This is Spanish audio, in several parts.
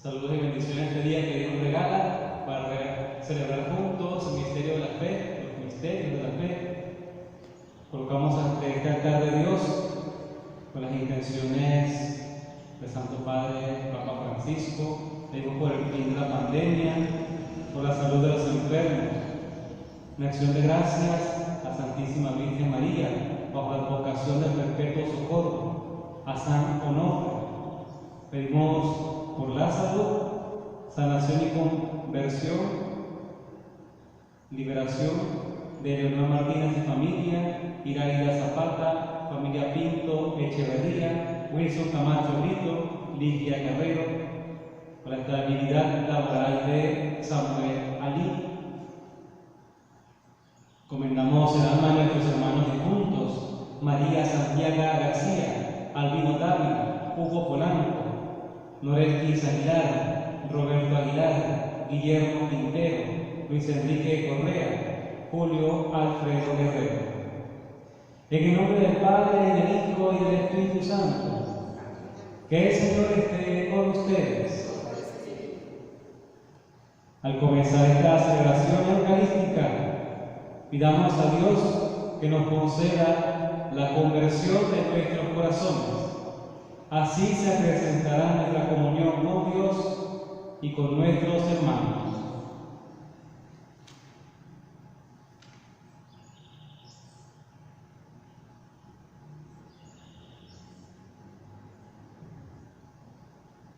Saludos y bendiciones este día que Dios nos regala para celebrar juntos el misterio de la fe, los misterios de la fe. Colocamos ante este altar de Dios con las intenciones del Santo Padre Papa Francisco. Pedimos por el fin de la pandemia, por la salud de los enfermos. En acción de gracias a Santísima Virgen María, bajo la advocación del perpetuo socorro, a San Onofre. Pedimos por la salud, sanación y conversión, liberación de Leonor Martínez y familia, Iraida Zapata, familia Pinto Echeverría, Wilson Camacho Brito, Ligia Guerrero, por la estabilidad laboral de Samuel Ali. Comendamos el alma de nuestros hermanos difuntos, María Santiago García, Albino Dávila, Hugo Polanco, Norelquis Aguilar, Roberto Aguilar, Guillermo Quintero, Luis Enrique Correa, Julio Alfredo Guerrero. En el nombre del Padre, y del Hijo, y del Espíritu Santo, que el Señor esté con ustedes. Al comenzar esta celebración eucarística, pidamos a Dios que nos conceda la conversión de nuestros corazones. Así se acrecentará nuestra comunión con Dios y con nuestros hermanos.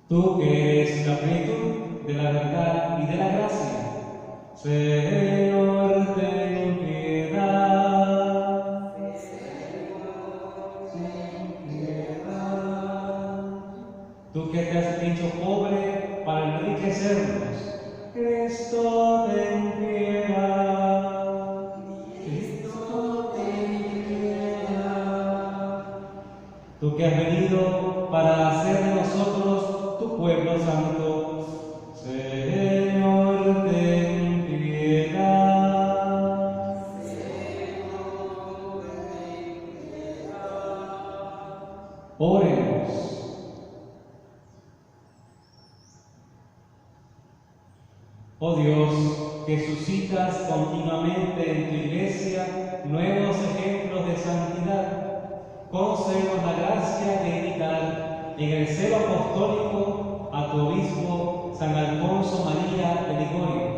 Tú que eres la plenitud de la verdad y de la gracia, Señor, ten piedad. Tú que te has hecho pobre para enriquecernos, Cristo, ten piedad. Cristo, ten piedad. Tú que has venido para hacer de nosotros tu pueblo santo, Señor, ten piedad. Señor, ten piedad. Oremos. Oh Dios, que suscitas continuamente en tu Iglesia nuevos ejemplos de santidad, concédenos la gracia de imitar en el celo apostólico a tu obispo San Alfonso María de Ligorio,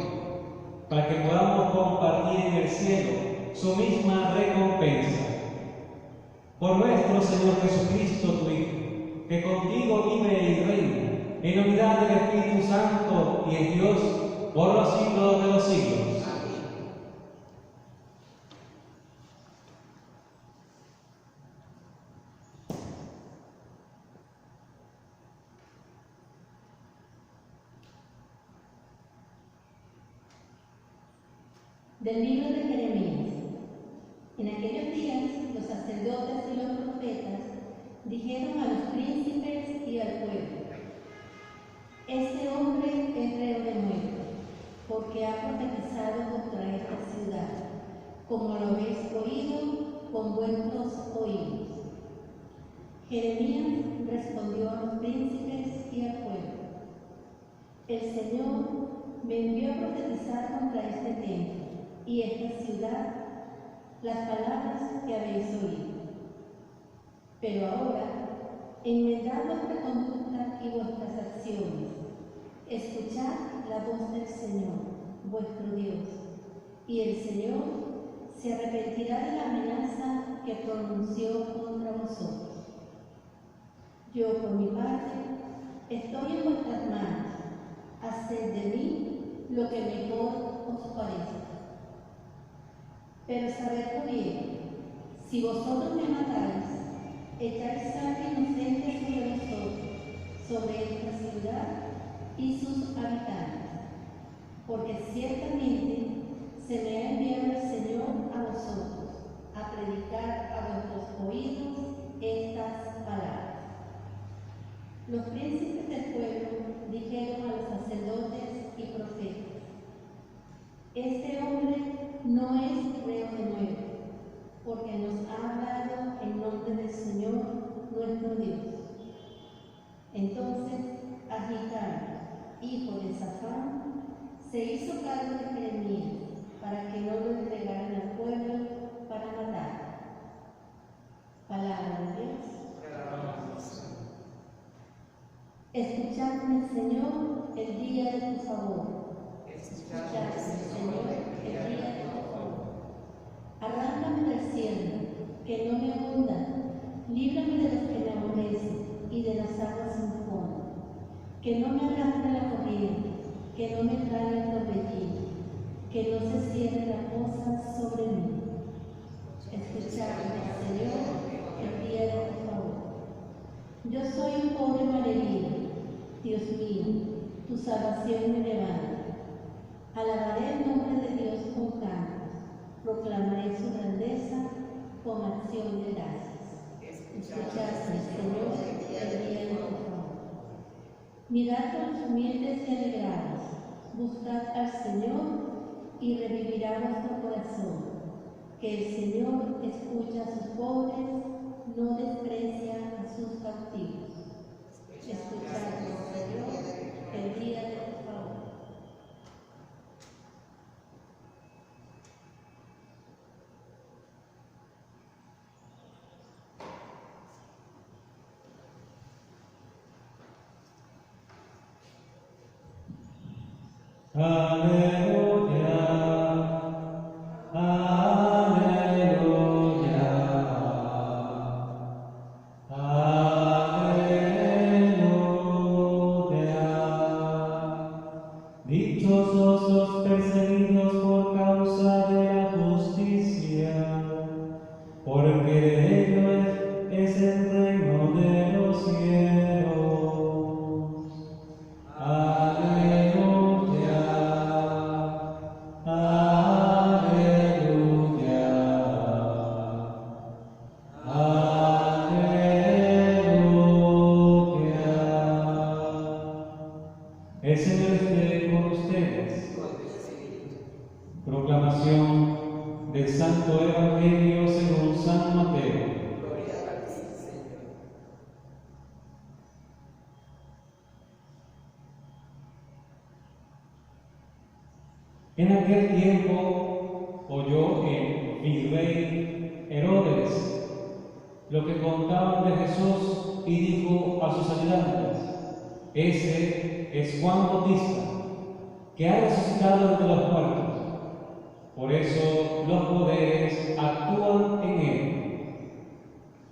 para que podamos compartir en el cielo su misma recompensa. Por nuestro Señor Jesucristo, tu Hijo, que contigo vive y reina en unidad del Espíritu Santo y es Dios por los siglos de los siglos. Amén. Del libro de Jeremías. En aquellos días los sacerdotes y los profetas dijeron a los príncipes y al pueblo: este hombre es reo de muerte, porque ha profetizado contra esta ciudad, como lo habéis oído con vuestros oídos. Jeremías respondió a los príncipes y al pueblo: el Señor me envió a profetizar contra este templo y esta ciudad las palabras que habéis oído. Pero ahora, enmendad vuestra conducta y vuestras acciones. Escuchad la voz del Señor, vuestro Dios, y el Señor se arrepentirá de la amenaza que pronunció contra vosotros. Yo, por mi parte, estoy en vuestras manos. Haced de mí lo que mejor os parezca. Pero sabedlo bien, si vosotros me matáis, echáis sangre inocente sobre vosotros, sobre esta ciudad y sus habitantes, porque ciertamente se me ha enviado el Señor a vosotros, a predicar a vuestros oídos estas palabras. Los príncipes del pueblo dijeron a los sacerdotes y profetas: este hombre no es reo de muerte, porque nos ha hablado en nombre del Señor nuestro Dios. Entonces agitaron hijo de Safán, se hizo cargo de Jeremías para que no lo entregaran al pueblo para matar. Palabra de Dios. Escuchadme, Señor, el día de tu favor. Escuchadme, Señor, el día de tu favor. Arráncame del cielo, que no me hundan. Líbrame de los que me aborrecen y de las aguas sin fondo. Que no me arrastre la corriente, que no me traiga el torbellino, que no se cierre la cosa sobre mí. Escuchadme, Señor, el día de tu favor. Yo soy un pobre malherido, Dios mío, tu salvación me levanta. Alabaré el nombre de Dios con cantos, proclamaré su grandeza con acción de gracias. Escuchadme, Señor, el día de tu favor. Mirad a los humildes y alegrados, buscad al Señor y revivirá vuestro corazón. Que el Señor escucha a sus pobres, no desprecia a sus cautivos. Escuchadme, Señor, el día de tu favor. Aleluya, aleluya, aleluya. Dichosos los perseguidos por causa de la justicia, porque de ellos es el reino de los cielos. Aleluya, aleluya, aleluya. El Señor esté con ustedes. Proclamación del Santo Evangelio según San Mateo. En aquel tiempo oyó el virrey Herodes lo que contaban de Jesús y dijo a sus ayudantes: ese es Juan Bautista, que ha resucitado entre los muertos. Por eso los poderes actúan en él.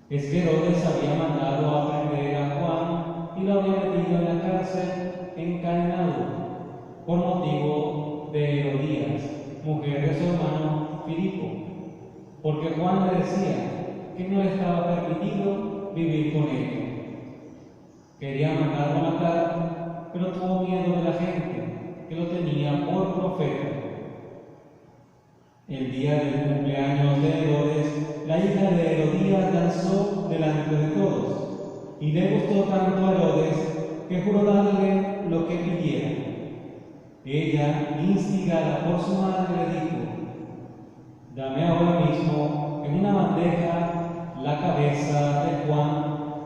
Es que Herodes había mandado a prender a Juan y lo había metido en la cárcel encadenado por motivo de Herodías, mujer de su hermano Filipo, porque Juan le decía que no le estaba permitido vivir con él. Quería mandarlo a matar, pero tuvo miedo de la gente, que lo tenía por profeta. El día del cumpleaños de Herodes, la hija de Herodías danzó delante de todos, y le gustó tanto a Herodes que juró darle lo que pidiera. Ella, instigada por su madre, le dijo: dame ahora mismo en una bandeja la cabeza de Juan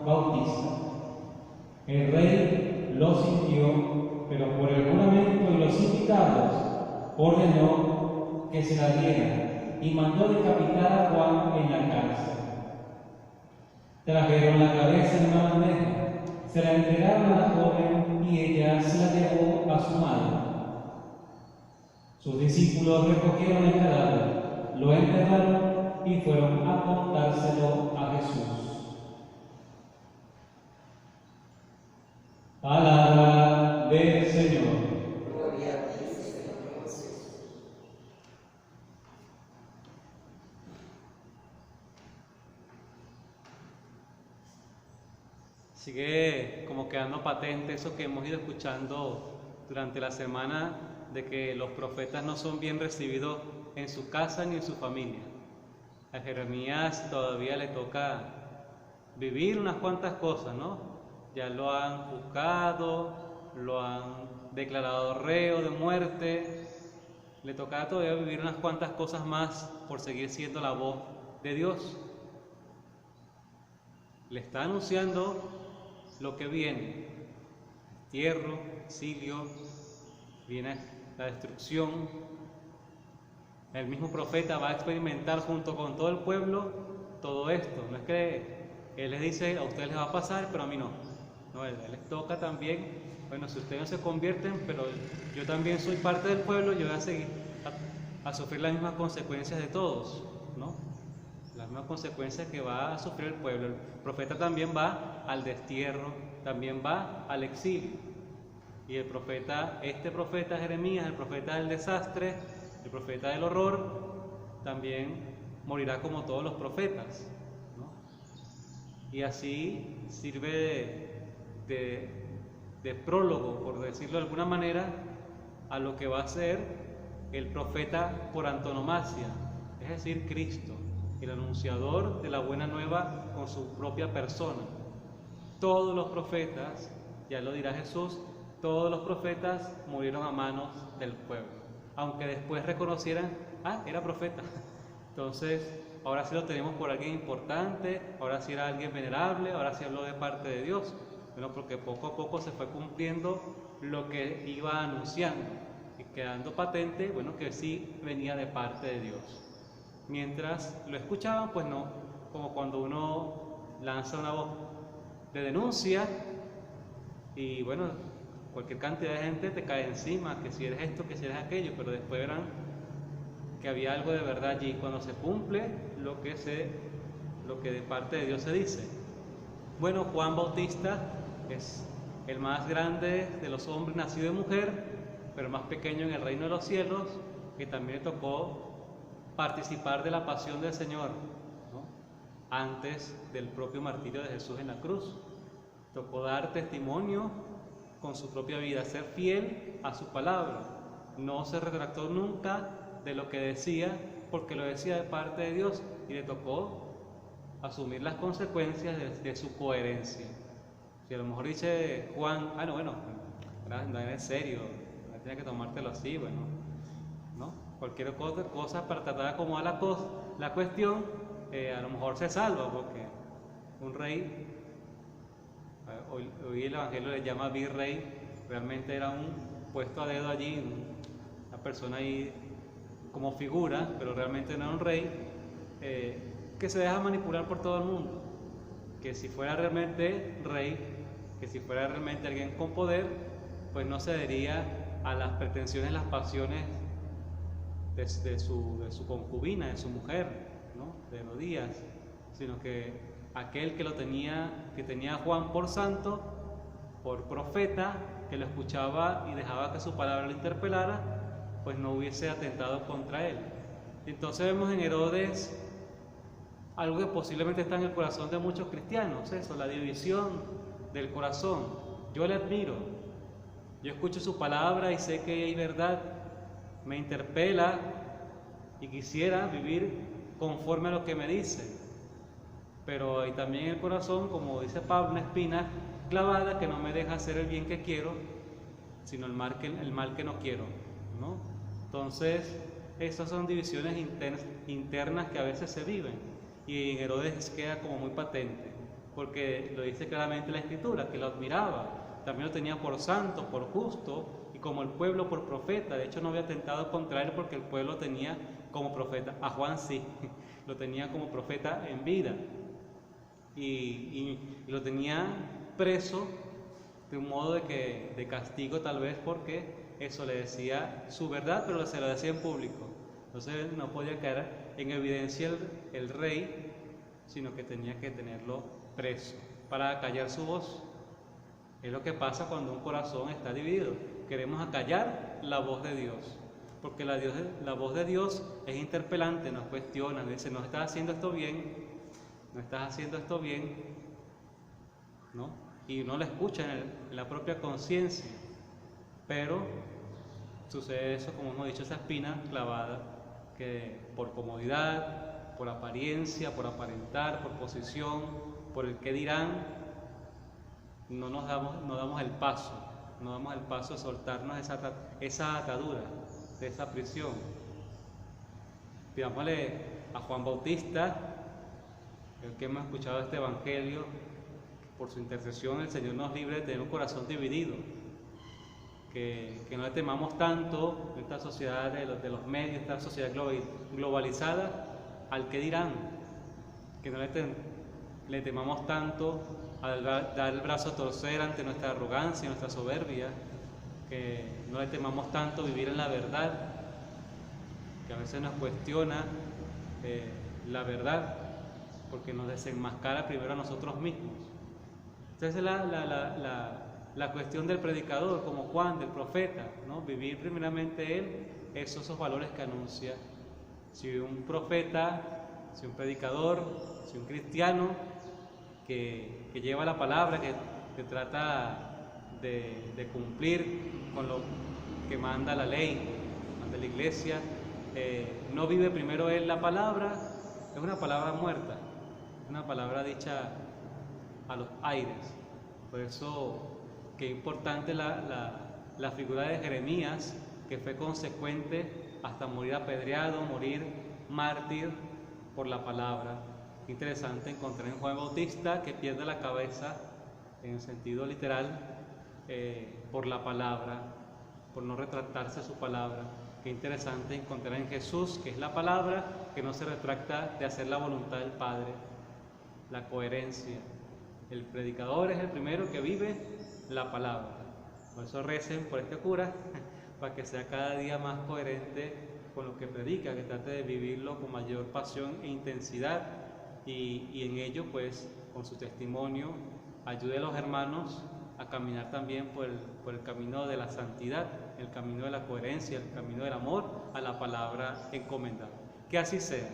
Bautista. El rey lo sintió, pero por el juramento y los invitados ordenó que se la diera y mandó decapitar a Juan en la cárcel. Trajeron la cabeza en una bandeja, se la entregaron a la joven y ella se la llevó a su madre. Sus discípulos recogieron el cadáver, lo enterraron y fueron a contárselo a Jesús. Palabra del Señor. Gloria a ti, Señor Jesús. Sigue como quedando patente eso que hemos ido escuchando durante la semana, de que los profetas no son bien recibidos en su casa ni en su familia. A Jeremías todavía le toca vivir unas cuantas cosas, ¿no? Ya lo han juzgado, lo han declarado reo de muerte, le toca todavía vivir unas cuantas cosas más por seguir siendo la voz de Dios. Le está anunciando lo que viene. destierro, exilio, viene la destrucción. El mismo profeta va a experimentar junto con todo el pueblo todo esto. No es que Él les dice, a ustedes les va a pasar, pero a mí no. No, Él les toca también, bueno, si ustedes no se convierten, pero yo también soy parte del pueblo, yo voy a seguir a sufrir las mismas consecuencias de todos, ¿no? Las mismas consecuencias que va a sufrir el pueblo. El profeta también va al destierro, también va al exilio. Y el profeta, este profeta Jeremías, el profeta del desastre, el profeta del horror, también morirá como todos los profetas, ¿no? Y así sirve de prólogo, por decirlo de alguna manera, a lo que va a ser el profeta por antonomasia, es decir, Cristo, el anunciador de la buena nueva con su propia persona. Todos los profetas, ya lo dirá Jesús, todos los profetas murieron a manos del pueblo, aunque después reconocieran, era profeta. Entonces, ahora sí lo tenemos por alguien importante, ahora sí era alguien venerable, ahora sí habló de parte de Dios. Bueno, porque poco a poco se fue cumpliendo lo que iba anunciando y quedando patente, bueno, que sí venía de parte de Dios. Mientras lo escuchaban, pues no, como cuando uno lanza una voz de denuncia y bueno, cualquier cantidad de gente te cae encima, que si eres esto, que si eres aquello, pero después verán que había algo de verdad allí cuando se cumple lo que de parte de Dios se dice. Bueno, Juan Bautista es el más grande de los hombres nacido de mujer, pero más pequeño en el reino de los cielos, que también le tocó participar de la pasión del Señor, ¿no? Antes del propio martirio de Jesús en la cruz. Tocó dar testimonio con su propia vida, ser fiel a su palabra. No se retractó nunca de lo que decía, porque lo decía de parte de Dios, y le tocó asumir las consecuencias de su coherencia. Si a lo mejor dice Juan, no eres serio, no tienes que tomártelo así, bueno, ¿no? Cualquier cosa para tratar de acomodar la cuestión, a lo mejor se salva, porque un rey, hoy el Evangelio le llama virrey, realmente era un puesto a dedo allí, una persona ahí como figura, pero realmente no era un rey, que se deja manipular por todo el mundo, que si fuera realmente rey, que si fuera realmente alguien con poder, pues no cedería a las pretensiones, las pasiones de su concubina, de su mujer, ¿no? De Herodías, sino que aquel que tenía a Juan por santo, por profeta, que lo escuchaba y dejaba que su palabra lo interpelara, pues no hubiese atentado contra él. Entonces vemos en Herodes algo que posiblemente está en el corazón de muchos cristianos, eso, la división del corazón. Yo le admiro, yo escucho su palabra y sé que hay verdad, me interpela y quisiera vivir conforme a lo que me dice, pero hay también en el corazón, como dice Pablo, una espina clavada que no me deja hacer el bien que quiero, sino el mal que no quiero, ¿no? Entonces, esas son divisiones internas que a veces se viven, y en Herodes queda como muy patente, porque lo dice claramente la Escritura, que lo admiraba, también lo tenía por santo, por justo, y como el pueblo por profeta. De hecho, no había atentado contra él porque el pueblo tenía como profeta, a Juan sí, lo tenía como profeta en vida, y lo tenía preso de un modo de castigo, tal vez porque eso le decía su verdad, pero se lo decía en público. Entonces no podía caer en evidencia el rey, sino que tenía que tenerlo preso para callar su voz. Es lo que pasa cuando un corazón está dividido. Queremos acallar la voz de Dios, porque la voz de Dios es interpelante, nos cuestiona, dice, no estás haciendo esto bien, no estás haciendo esto bien, ¿no? Y uno la escucha en la propia conciencia, pero sucede eso, como hemos dicho, esa espina clavada, que por comodidad, por apariencia, por aparentar, por posición, por el que dirán, no damos el paso de soltarnos esa atadura, de esa prisión. Pidámosle a Juan Bautista, el que hemos escuchado este Evangelio, por su intercesión el Señor nos libre de tener un corazón dividido, que no le temamos tanto en esta sociedad de los medios, esta sociedad globalizada, al que dirán, que no le temamos tanto al dar el brazo a torcer ante nuestra arrogancia, nuestra soberbia, que no le temamos tanto vivir en la verdad, que a veces nos cuestiona la verdad, porque nos desenmascara primero a nosotros mismos. Entonces es la cuestión del predicador, como Juan, del profeta, ¿no? Vivir primeramente él esos valores que anuncia. Si un profeta, si un predicador, si un cristiano que lleva la palabra, que trata de cumplir con lo que manda la ley, manda la iglesia, no vive primero él la palabra, es una palabra muerta, una palabra dicha a los aires. Por eso que es importante la figura de Jeremías, que fue consecuente hasta morir apedreado, morir mártir por la palabra. Interesante encontrar en Juan Bautista, que pierde la cabeza en sentido literal por la palabra, por no retractarse a su palabra. Qué interesante encontrar en Jesús, que es la palabra, que no se retracta de hacer la voluntad del Padre, la coherencia. El predicador es el primero que vive la palabra. Por eso recen por este cura, para que sea cada día más coherente con lo que predica, que trate de vivirlo con mayor pasión e intensidad, y en ello, pues, con su testimonio, ayude a los hermanos a caminar también por el camino de la santidad, el camino de la coherencia, el camino del amor a la palabra encomendada. Que así sea.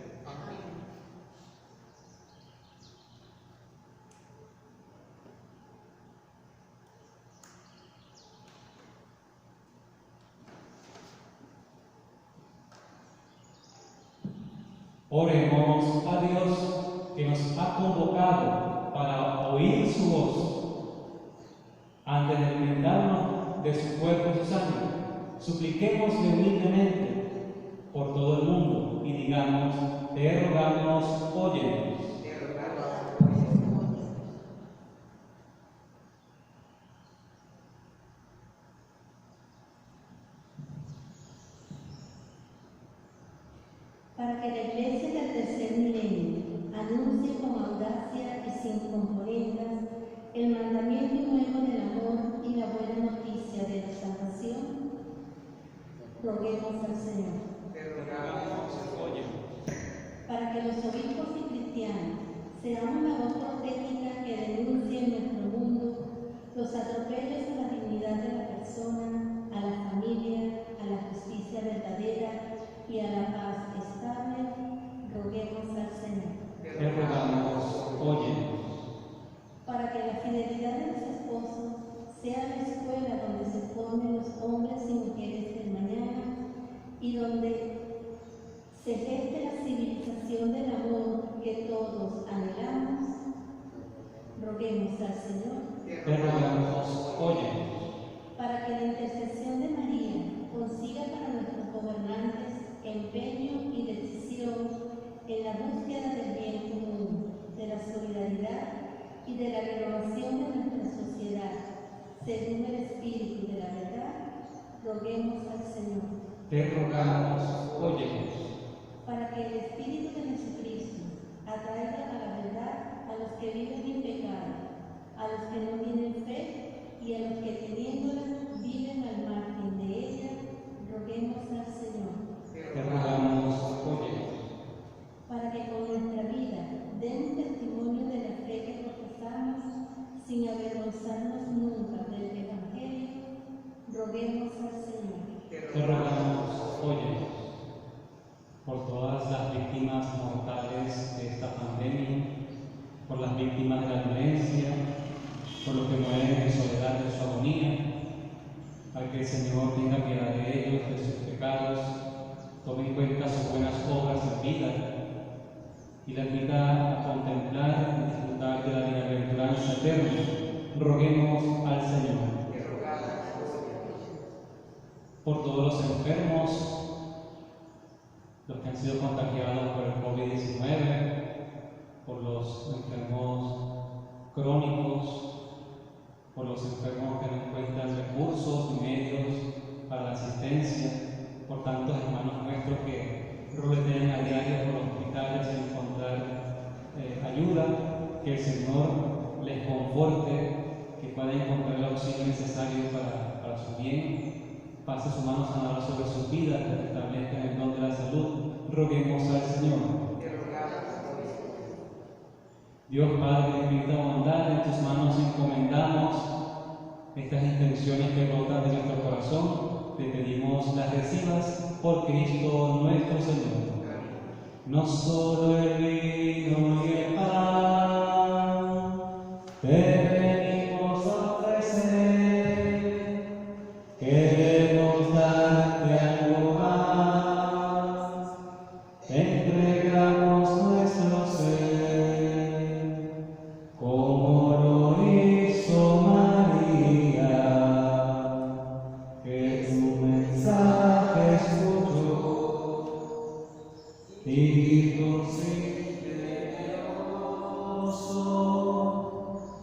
Oremos a Dios, que nos ha convocado para oír su voz. Antes de alimentarnos de su cuerpo y su sangre, supliquémosle humildemente por todo el mundo y digamos: te rogamos, óyenos. Para que la Iglesia del tercer milenio anuncie con audacia y sin componendas el mandamiento nuevo del amor y la buena noticia de la salvación, roguemos al Señor. Para que los obispos y cristianos seamos la voz profética que denuncie en nuestro mundo los atropellos a la dignidad de la persona, a la familia, a la justicia verdadera y a la paz estable, roguemos al Señor. Te rogamos, óyenos. Para que la fidelidad de los esposos sea la escuela donde se formen los hombres y mujeres del mañana y donde se geste la civilización del amor que todos anhelamos, roguemos al Señor. Te rogamos, óyenos. Para que la intercesión de María consiga para nuestros gobernantes empeño y decisión en la búsqueda del bien común, de la solidaridad y de la renovación de nuestra sociedad, según el espíritu de la verdad, roguemos al Señor. Te rogamos, óyenos. Para que el Espíritu de Jesucristo atraiga a la verdad a los que viven en pecado, a los que no tienen fe y a los que teniéndola viven al margen de ella, roguemos al Señor. Te rogamos, óyenos. Para que con nuestra vida demos testimonio de la fe que profesamos, sin avergonzarnos nunca del Evangelio, roguemos al Señor. Te rogamos, óyenos. Por todas las víctimas mortales de esta pandemia, por las víctimas de la violencia, por los que mueren en soledad de su agonía, para que el Señor tenga piedad de ellos, de sus pecados, tome en cuenta sus buenas obras en vida y la invita a contemplar y disfrutar de la bienaventuranza eterna. Roguemos al Señor. Por todos los enfermos, los que han sido contagiados por el COVID-19, por los enfermos crónicos, por los enfermos que no encuentran recursos y medios para la asistencia, por tantos hermanos nuestros que roletean a diario por los hospitales sin encontrar ayuda, que el Señor les conforte, que puedan encontrar el auxilio necesario para su bien, pase su mano sanadora sobre sus vidas, que establezcan el don de la salud. Roguemos al Señor. Dios Padre de infinita bondad, en tus manos encomendamos estas intenciones que brotan de nuestro corazón. Te pedimos las recibas por Cristo nuestro Señor. No solo el vino y el pan te venimos a ofrecer, queremos darte algo más, entregamos nuestro ser, como lo hizo María, que tu mensaje escuchó y consiste generoso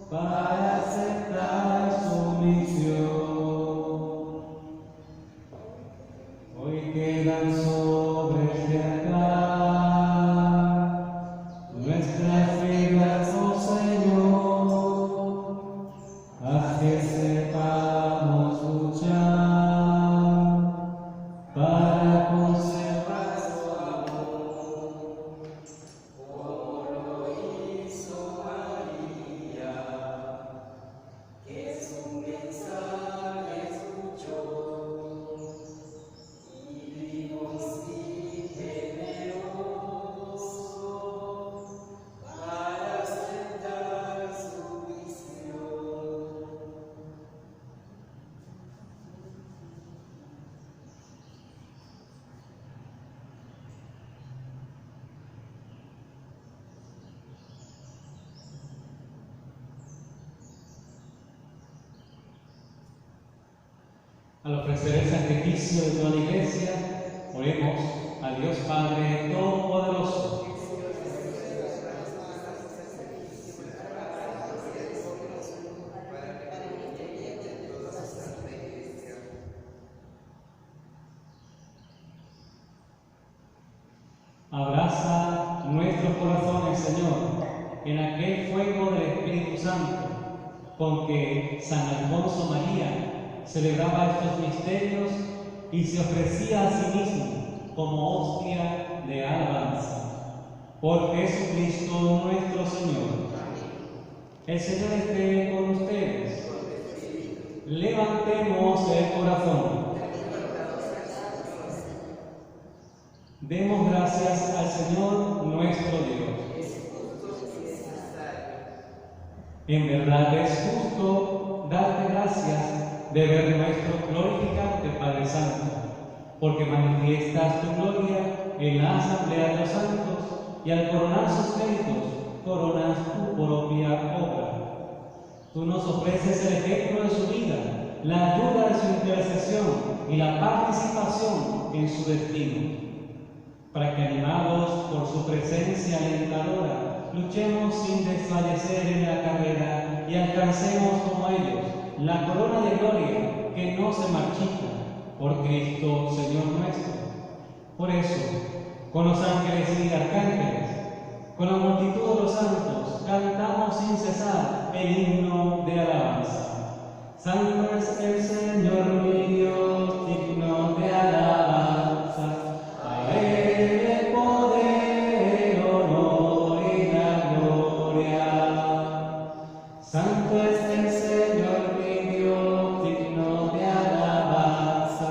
para aceptar su misión. Hoy quedan sobre este altar nuestras vidas, oh Señor, haz que sepamos luchar para conservar su amor, como lo hizo María, que su mensaje escuchó y vivos y generoso para aceptar su misión. Al ofrecer el sacrificio de toda la Iglesia, oremos a Dios Padre Todopoderoso. Abraza nuestros corazones, Señor, en aquel fuego del Espíritu Santo, con que San Alfonso María celebraba estos misterios y se ofrecía a sí mismo como hostia de alabanza. Por Jesucristo nuestro Señor. El Señor esté con ustedes. Levantemos el corazón. Demos gracias al Señor nuestro Dios. En verdad es justo darte gracias de ver nuestro glorificante Padre Santo, porque manifiestas tu gloria en la asamblea de los santos y al coronar sus méritos, coronas tu propia obra. Tú nos ofreces el ejemplo de su vida, la ayuda de su intercesión y la participación en su destino, para que animados por su presencia alentadora, luchemos sin desfallecer en la carrera y alcancemos como ellos la corona de gloria que no se marchita, por Cristo Señor nuestro. Por eso, con los ángeles y arcángeles, con la multitud de los santos, cantamos sin cesar el himno de alabanza. Santo es el Señor mi Dios, digno de alabanza. A Él el poder, honor y la gloria. Santo es el Señor mi Dios, digno de alabanza.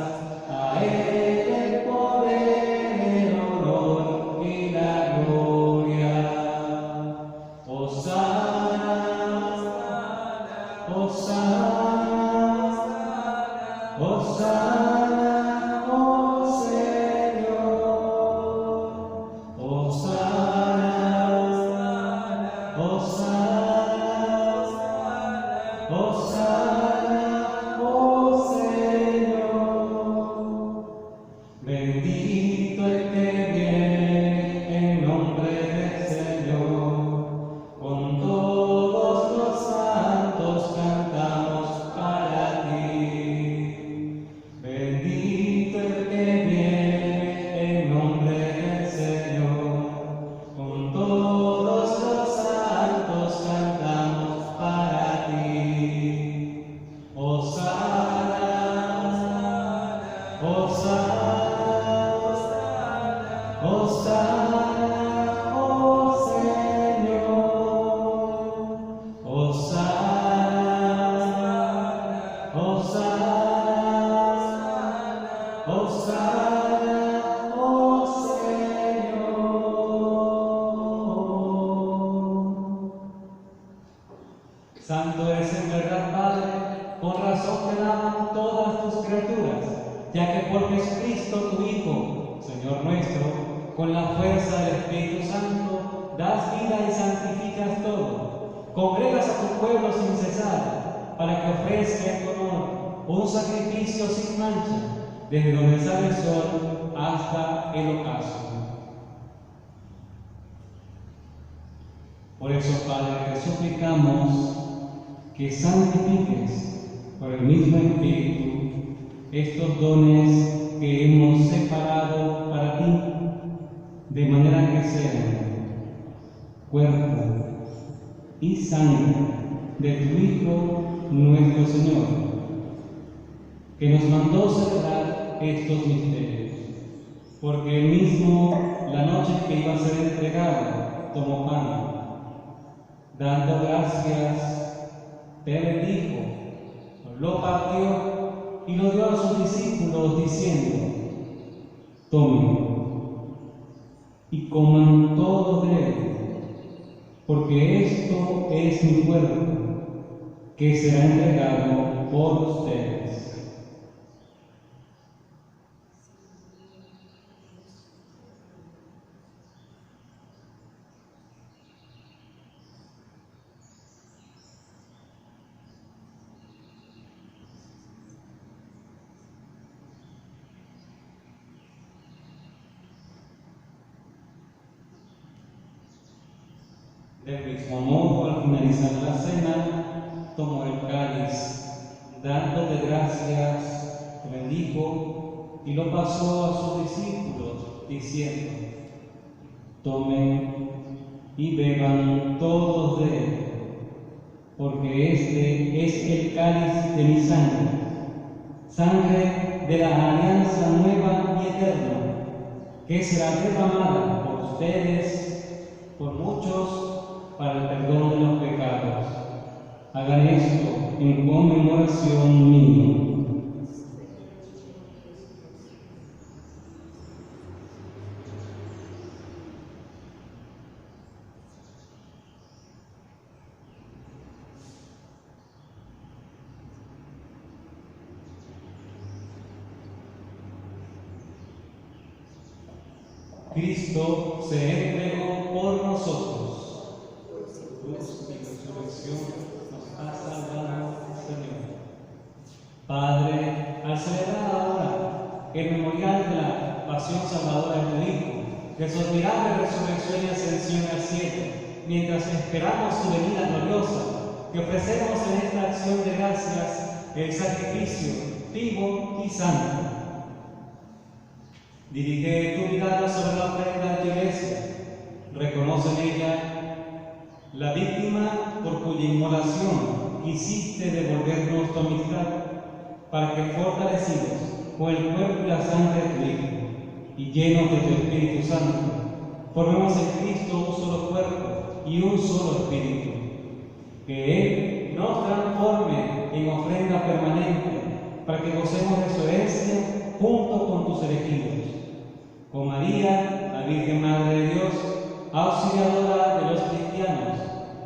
A Él el poder, honor y la gloria. Hosana, Hosana, Hosana, oh Hosana, oh Señor. Hosana, Hosana, Hosana, oh Señor. Santo eres en verdad, Padre, con razón te alaban todas tus criaturas, ya que por Jesucristo tu Hijo, Señor nuestro, con la fuerza del Espíritu Santo, das vida y santificas todo. Congregas a tu pueblo sin cesar, para que ofrezca en tu honor un sacrificio sin mancha, desde donde sale el sol hasta el ocaso. Por eso, Padre, te suplicamos que santifiques por el mismo Espíritu estos dones que hemos separado para ti, de manera que sean cuerpo y sangre de tu Hijo nuestro Señor, que nos mandó celebrar estos misterios, porque él mismo, la noche que iba a ser entregado, tomó pan, dando gracias, te bendijo, lo partió y lo dio a sus discípulos diciendo: tomen y coman todos de él, porque esto es mi cuerpo, que será entregado por ustedes. Del mismo modo, al finalizar la cena, tomó el cáliz, dándote gracias, te bendijo y lo pasó a sus discípulos, diciendo: tomen y beban todos de él, porque este es el cáliz de mi sangre, sangre de la alianza nueva y eterna, que será derramada por ustedes, por muchos, para el perdón de los pecados. Hagan esto en conmemoración mía. Cristo se entregó por nosotros. Cruz y resurrección nos ha salvado, Señor. Padre, al celebrar ahora el memorial de la pasión salvadora de tu Hijo, de su admirable resurrección y ascensión al cielo, mientras esperamos su venida gloriosa, que ofrecemos en esta acción de gracias el sacrificio vivo y santo. Dirige tu mirada sobre la ofrenda de tu iglesia, reconoce en ella la víctima por cuya inmolación quisiste devolvernos tu amistad, para que fortalecidos con el cuerpo y la sangre de tu Hijo y llenos de tu Espíritu Santo, formemos en Cristo un solo cuerpo y un solo Espíritu. Que Él nos transforme en ofrenda permanente, para que gocemos de su herencia junto con tus elegidos. Con María, la Virgen Madre de Dios, auxiliadora de los cristianos,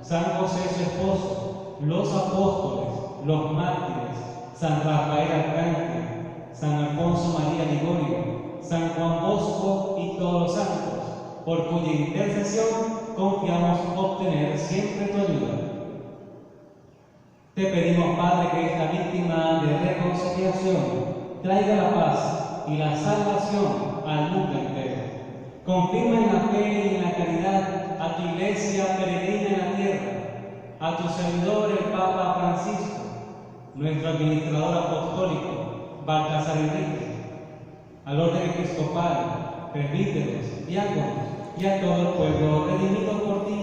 San José su esposo, los apóstoles, los mártires, San Rafael Arcángel, San Alfonso María Ligorio, San Juan Bosco y todos los santos, por cuya intercesión confiamos obtener siempre tu ayuda. Te pedimos, Padre, que esta víctima de reconciliación traiga la paz y la salvación al mundo entero. Confirma en la fe y en la caridad a tu iglesia peregrina en la tierra, a tu servidor el Papa Francisco, nuestro administrador apostólico Baltasar Enrique, al orden episcopal, presbíteros, diáconos y a todo el pueblo redimido por ti.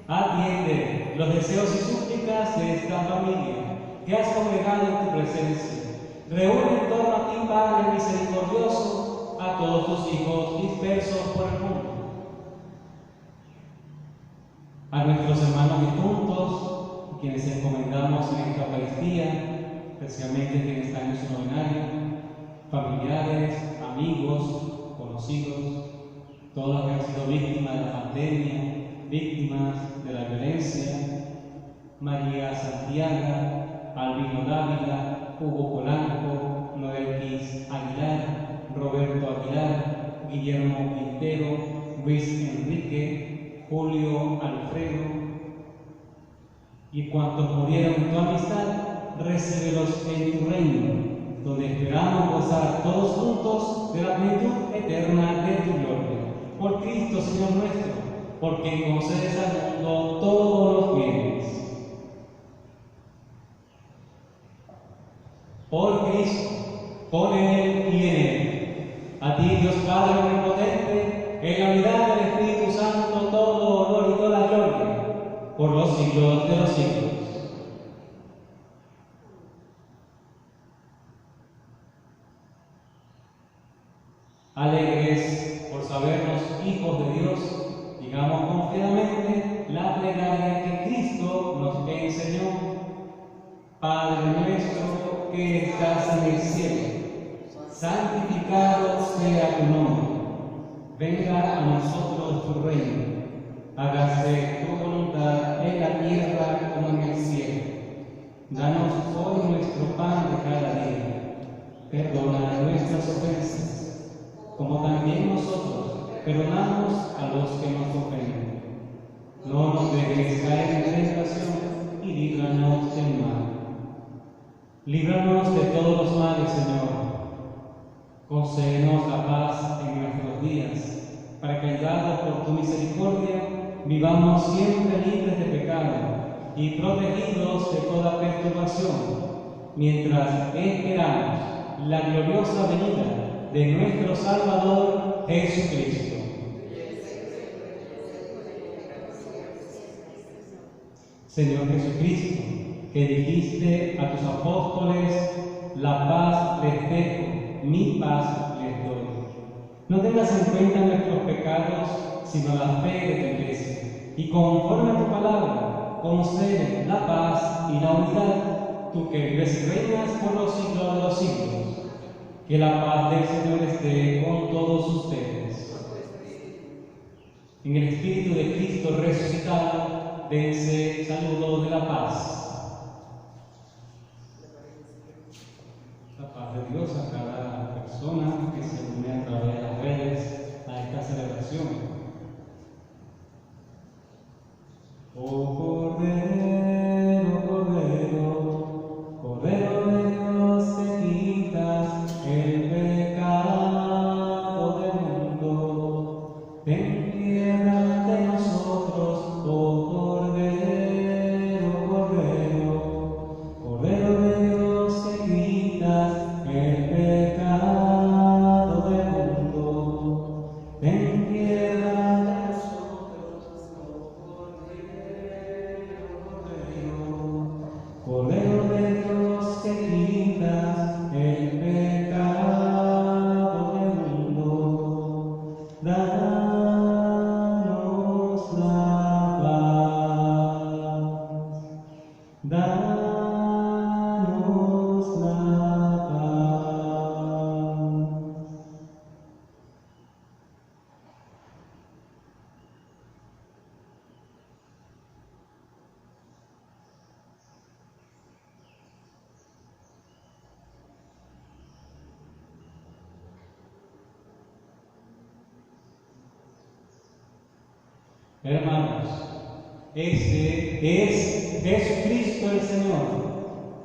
Atiende los deseos y súplicas de esta familia que has congregado en tu presencia. Reúne en torno a ti, Padre misericordioso, a todos tus hijos dispersos por el mundo, a nuestros hermanos difuntos, quienes encomendamos en esta Eucaristía, especialmente quienes están en su novenario, familiares, amigos, conocidos, todos los que han sido víctimas de la pandemia, víctimas de la violencia, María Santiago, Albino Dávila, Hugo Polanco, Noelquis Aguilar, Roberto Aguilar, Guillermo Quintero, Luis Enrique, Julio Alfredo, y cuantos murieron en tu amistad, recíbelos en tu reino, donde esperamos gozar todos juntos de la plenitud eterna de tu gloria. Por Cristo, Señor nuestro, por quien concedes al mundo todos los bienes. Por Cristo, con Él y en Él. A ti, Dios Padre omnipotente, en la unidad del Espíritu Santo, todo honor y toda gloria, por los siglos de los siglos. Alegres por sabernos hijos de Dios, digamos confiadamente la plegaria que Cristo nos enseñó. Padre nuestro que estás en el cielo, santificado sea tu nombre. Venga a nosotros tu reino. Hágase tu voluntad en la tierra como en el cielo. Danos hoy nuestro pan de cada día. Perdona nuestras ofensas, como también nosotros perdonamos a los que nos ofenden. No nos dejes caer en tentación y líbranos del mal. Líbranos de todos los males, Señor. Concédenos la paz en nuestros días, para que, ayudados por tu misericordia, vivamos siempre libres de pecado y protegidos de toda perturbación, mientras esperamos la gloriosa venida de nuestro Salvador Jesucristo. Señor Jesucristo, que dijiste a tus apóstoles, la paz les dejo, mi paz les doy. No tengas en cuenta nuestros pecados, sino la fe de tu Iglesia, y conforme a tu palabra, concede la paz y la unidad, tú que vives y reinas por los siglos de los siglos. Que la paz del Señor esté con todos ustedes. En el Espíritu de Cristo resucitado, dense saludo de la paz. La paz de Dios a cada persona que se une a través de las redes a esta celebración. Oh Cordero, Cordero, Cordero de Dios, que quitas el pecado del mundo, ten piedad de nosotros, oh Cordero, Cordero, Cordero de Dios, que quitas el pecado del mundo, ten piedad de nosotros, oh Cordero, Cordero de Dios, que quitas el pecado del mundo, danos la paz, danos la paz. Hermanos, este es Jesucristo el Señor,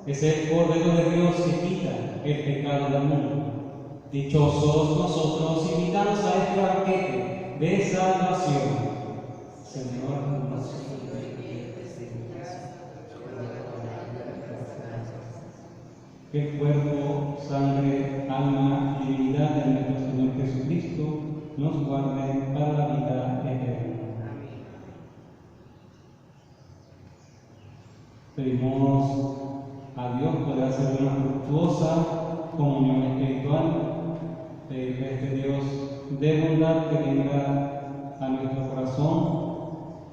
es el Cordero de Dios que quita el pecado del mundo. Dichosos nosotros invitados a este banquete de salvación. Señor, no soy que el cuerpo, sangre, alma y divinidad de nuestro Señor Jesucristo nos guarden para la vida eterna. Pedimos a Dios poder hacer una fructuosa comunión espiritual pedirle a este Dios de bondad que venga a nuestro corazón,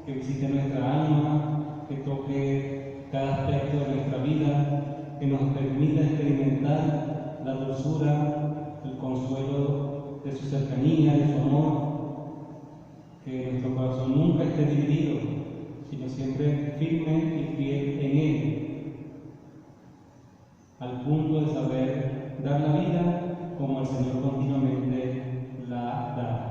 que visite nuestra alma, que toque cada aspecto de nuestra vida, que nos permita experimentar la dulzura, el consuelo de su cercanía, de su amor, que nuestro corazón nunca esté dividido, sino siempre firme y fiel en Él, al punto de saber dar la vida como el Señor continuamente la da.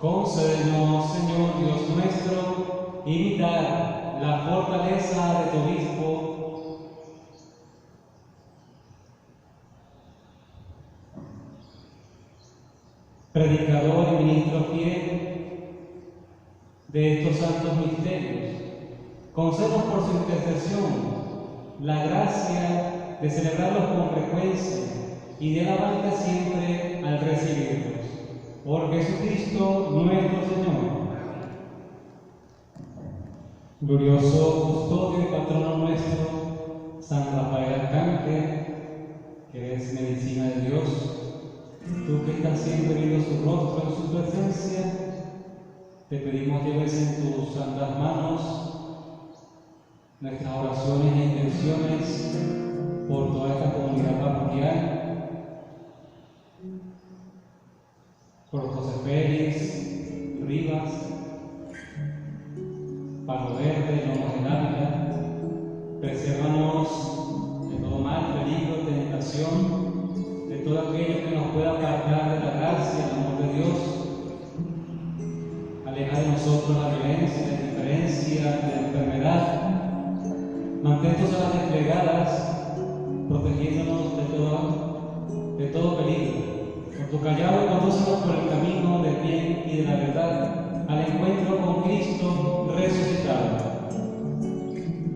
Concédenos, Señor Dios nuestro, imitar la fortaleza de tu obispo, predicador y ministro fiel, de estos santos misterios. Concédenos por su intercesión la gracia de celebrarlos con frecuencia y de alabarle siempre al recibirlos. Por Jesucristo nuestro Señor. Glorioso custodio y patrono nuestro, San Rafael Arcángel, que es medicina de Dios, tú que estás siempre viendo su rostro en su presencia, te pedimos lleves en tus santas manos nuestras oraciones e intenciones por toda esta comunidad parroquial, por José Félix Rivas, Palo Verde, Lomos del Ávila. Presérvanos de todo mal, peligro, tentación, de todo aquello que nos pueda apartar de la gracia, el amor de Dios. Aleja de nosotros la violencia, la indiferencia, la enfermedad. Mantén tus alas desplegadas, protegiéndonos de todo peligro. Con tu callado condúcenos por el camino del bien y de la verdad, al encuentro con Cristo resucitado.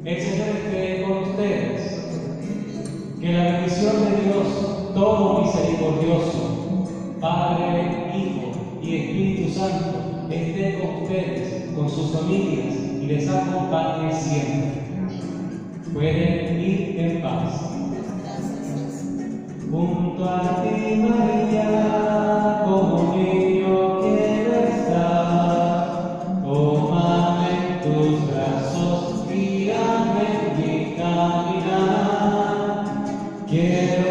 El Señor esté con ustedes. Que la bendición de Dios, todo misericordioso, Padre, Hijo y Espíritu Santo, esté con ustedes, con sus familias y les acompañe siempre. Pueden ir en paz. Junto a ti, María, como niño quiero estar. Tómame en tus brazos, guíame en mi caminar. Quiero